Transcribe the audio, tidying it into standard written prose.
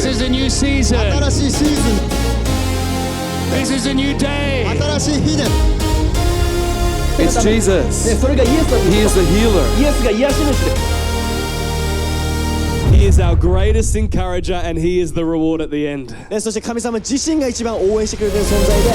This is a new season. 新しいシーズン。 This is a new day. 新しい日です。 It's Jesus. それがイエスだと He いう is the healer. イエスが癒し主です。 He is our greatest encourager and He is the reward at the end. そして神様自身が一番応援してくれている存在で